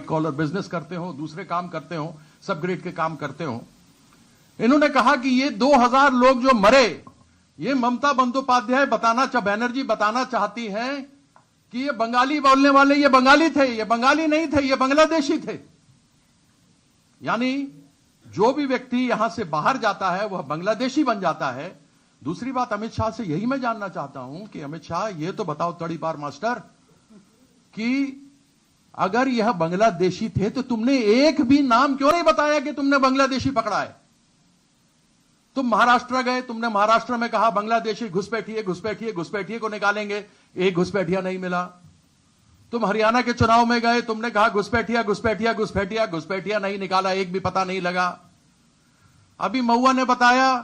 Collar business करते हो, दूसरे काम करते हो, सब ग्रेड के काम करते हो। इन्होंने कहा कि ये 2000 लोग जो मरे, ये ममता बंदोपाध्याय बनर्जी बताना चाहती हैं कि ये बंगाली बोलने वाले ये बंगाली थे, ये बंगाली नहीं थे, ये बांग्लादेशी थे। यानी जो भी व्यक्ति यहां से बाहर जाता है वह बांग्लादेशी बन जाता है। दूसरी बात, अमित शाह से यही मैं जानना चाहता हूं कि अमित शाह ये तो बताओ तड़ीपार मास्टर कि अगर यह बांग्लादेशी थे तो तुमने एक भी नाम क्यों नहीं बताया कि तुमने बांग्लादेशी पकड़ा है? तुम महाराष्ट्र गए, तुमने महाराष्ट्र में कहा बांग्लादेशी घुसपैठिए घुसपैठिए घुसपैठिए को निकालेंगे, एक घुसपैठिया नहीं मिला। तुम हरियाणा के चुनाव में गए, तुमने कहा घुसपैठिया घुसपैठिया घुसपैठिया घुसपैठिया नहीं निकाला, एक भी पता नहीं लगा। अभी महुआ ने बताया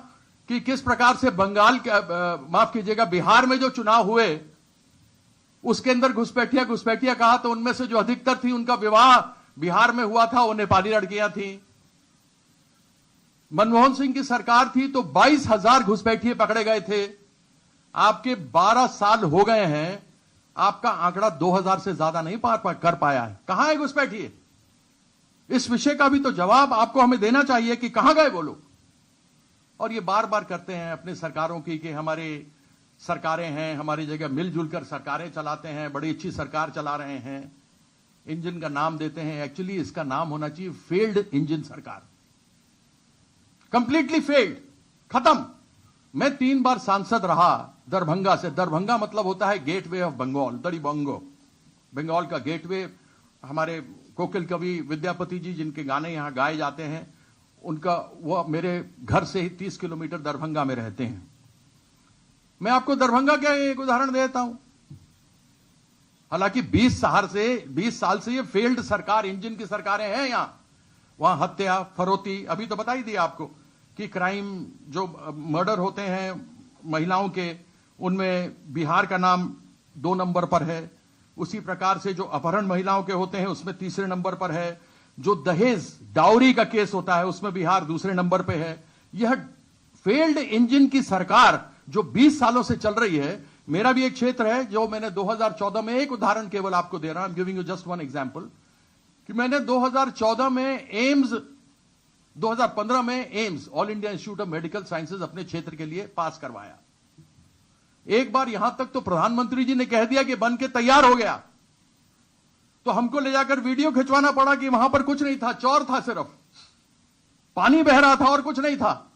कि किस प्रकार से माफ कीजिएगा, बिहार में जो चुनाव हुए उसके अंदर घुसपैठिया घुसपैठिया कहा, तो उनमें से जो अधिकतर थी उनका विवाह बिहार में हुआ था, वो नेपाली लड़कियां थी। मनमोहन सिंह की सरकार थी तो 22,000 घुसपैठिए पकड़े गए थे। आपके 12 साल हो गए हैं, आपका आंकड़ा 2000 से ज्यादा नहीं कर पाया है। कहां है घुसपैठिए? इस विषय का भी तो जवाब आपको हमें देना चाहिए कि कहां गए वो लोग। और ये बार बार करते हैं अपनी सरकारों की कि हमारे सरकारें हैं, हमारी जगह मिलजुल कर सरकारें चलाते हैं, बड़ी अच्छी सरकार चला रहे हैं, इंजन का नाम देते हैं। एक्चुअली इसका नाम होना चाहिए फेल्ड इंजन सरकार, कंप्लीटली फेल्ड, खत्म। मैं 3 बार सांसद रहा दरभंगा से। दरभंगा मतलब होता है गेटवे ऑफ बंगाल, दरिबंगो, बंगाल का गेटवे। हमारे कोकिल कवि विद्यापति जी जिनके गाने यहां गाए जाते हैं, उनका वो मेरे घर से ही 30 किलोमीटर दरभंगा में रहते हैं। मैं आपको दरभंगा का एक उदाहरण देता हूं। हालांकि 20 साल से ये फेल्ड सरकार, इंजन की सरकारें हैं यहां। वहां हत्या, फरोती, अभी तो बता ही दिया आपको कि क्राइम जो मर्डर होते हैं महिलाओं के, उनमें बिहार का नाम 2 नंबर पर है। उसी प्रकार से जो अपहरण महिलाओं के होते हैं उसमें 3रे नंबर पर है। जो दहेज डाउरी का केस होता है उसमें बिहार 2रे नंबर पे है। यह फेल्ड इंजन की सरकार जो 20 सालों से चल रही है। मेरा भी एक क्षेत्र है जो मैंने 2014 में, एक उदाहरण केवल आपको दे रहा हूं, I am giving you just one example, कि मैंने 2014 में एम्स, 2015 में AIIMS, all India institute of medical sciences अपने क्षेत्र के लिए पास करवाया। एक बार यहां तक तो प्रधानमंत्री जी ने कह दिया कि बन के तैयार हो गया, तो हमको ले जाकर वीडियो खिंचवाना पड़ा कि वहां पर कुछ नहीं था, चौर था, सिर्फ पानी बह रहा था और कुछ नहीं था।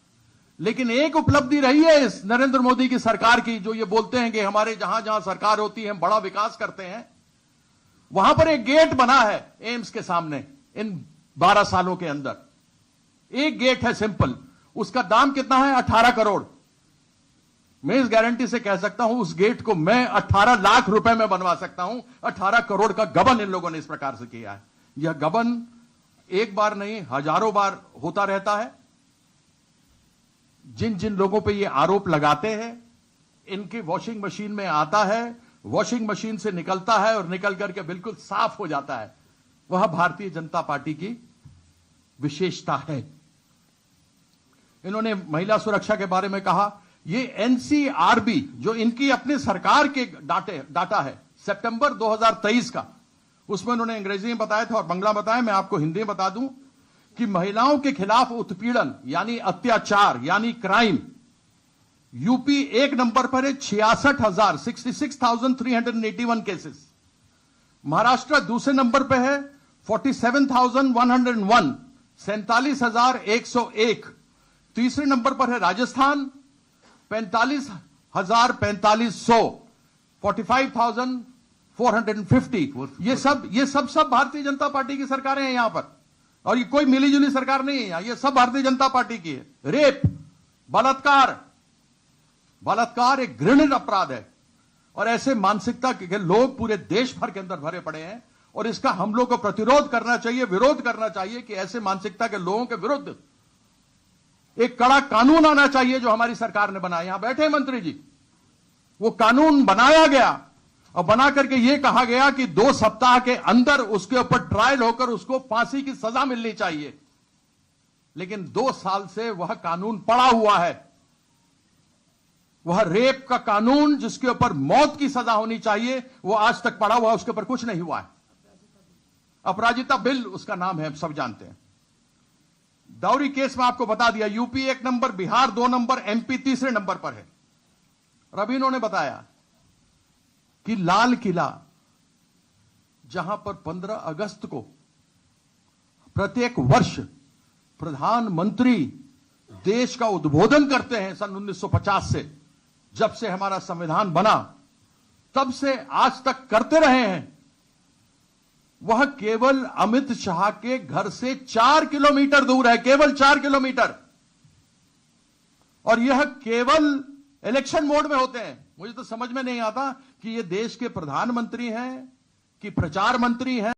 लेकिन एक उपलब्धि रही है इस नरेंद्र मोदी की सरकार की, जो ये बोलते हैं कि हमारे जहां जहां सरकार होती है हम बड़ा विकास करते हैं। वहां पर एक गेट बना है एम्स के सामने इन 12 सालों के अंदर। एक गेट है सिंपल, उसका दाम कितना है? 18 करोड़। मैं इस गारंटी से कह सकता हूं उस गेट को मैं 18 लाख रुपए में बनवा सकता हूं। 18 करोड़ का गबन इन लोगों ने इस प्रकार से किया है। यह गबन एक बार नहीं, हजारों बार होता रहता है। जिन जिन लोगों पे ये आरोप लगाते हैं, इनकी वॉशिंग मशीन में आता है, वॉशिंग मशीन से निकलता है और निकल करके बिल्कुल साफ हो जाता है। वह भारतीय जनता पार्टी की विशेषता है। इन्होंने महिला सुरक्षा के बारे में कहा। ये एनसीआरबी जो इनकी अपनी सरकार के डाटा है सितंबर 2023 का, उसमें उन्होंने अंग्रेजी में बताया था और बांग्ला बताया। मैं आपको हिंदी में बता दूं कि महिलाओं के खिलाफ उत्पीड़न यानी अत्याचार यानी क्राइम, यूपी 1 नंबर पर है, 66,381 केसेस। महाराष्ट्र दूसरे नंबर पर है, 47,101, 47,101। तीसरे नंबर पर है राजस्थान, 45,4500, 45,450। ये सब भारतीय जनता पार्टी की सरकारें हैं यहां पर। और ये कोई मिलीजुली सरकार नहीं है यहां, ये सब भारतीय जनता पार्टी की है। रेप, बलात्कार एक घृणित अपराध है। और ऐसे मानसिकता के लोग पूरे देश भर के अंदर भरे पड़े हैं और इसका हम लोग को प्रतिरोध करना चाहिए, विरोध करना चाहिए कि ऐसे मानसिकता के लोगों के विरुद्ध एक कड़ा कानून आना चाहिए जो हमारी सरकार ने बनाया। यहां बैठे मंत्री जी, वो कानून बनाया गया और बना करके यह कहा गया कि 2 सप्ताह के अंदर उसके ऊपर ट्रायल होकर उसको फांसी की सजा मिलनी चाहिए। लेकिन 2 साल से वह कानून पड़ा हुआ है। वह रेप का कानून जिसके ऊपर मौत की सजा होनी चाहिए, वो आज तक पड़ा हुआ, उसके ऊपर कुछ नहीं हुआ है। अपराजिता बिल उसका नाम है, सब जानते हैं। डाउरी केस में आपको बता दिया, UP 1 number, Bihar 2 number, MP तीसरे नंबर पर है। और अभी इन्होंने बताया कि लाल किला, जहां पर 15 अगस्त को प्रत्येक वर्ष प्रधानमंत्री देश का उद्बोधन करते हैं, सन 1950 से, जब से हमारा संविधान बना तब से आज तक करते रहे हैं, वह केवल अमित शाह के घर से 4 किलोमीटर दूर है, केवल 4 किलोमीटर। और यह केवल इलेक्शन मोड में होते हैं। मुझे तो समझ में नहीं आता कि ये देश के प्रधानमंत्री हैं कि प्रचार मंत्री हैं।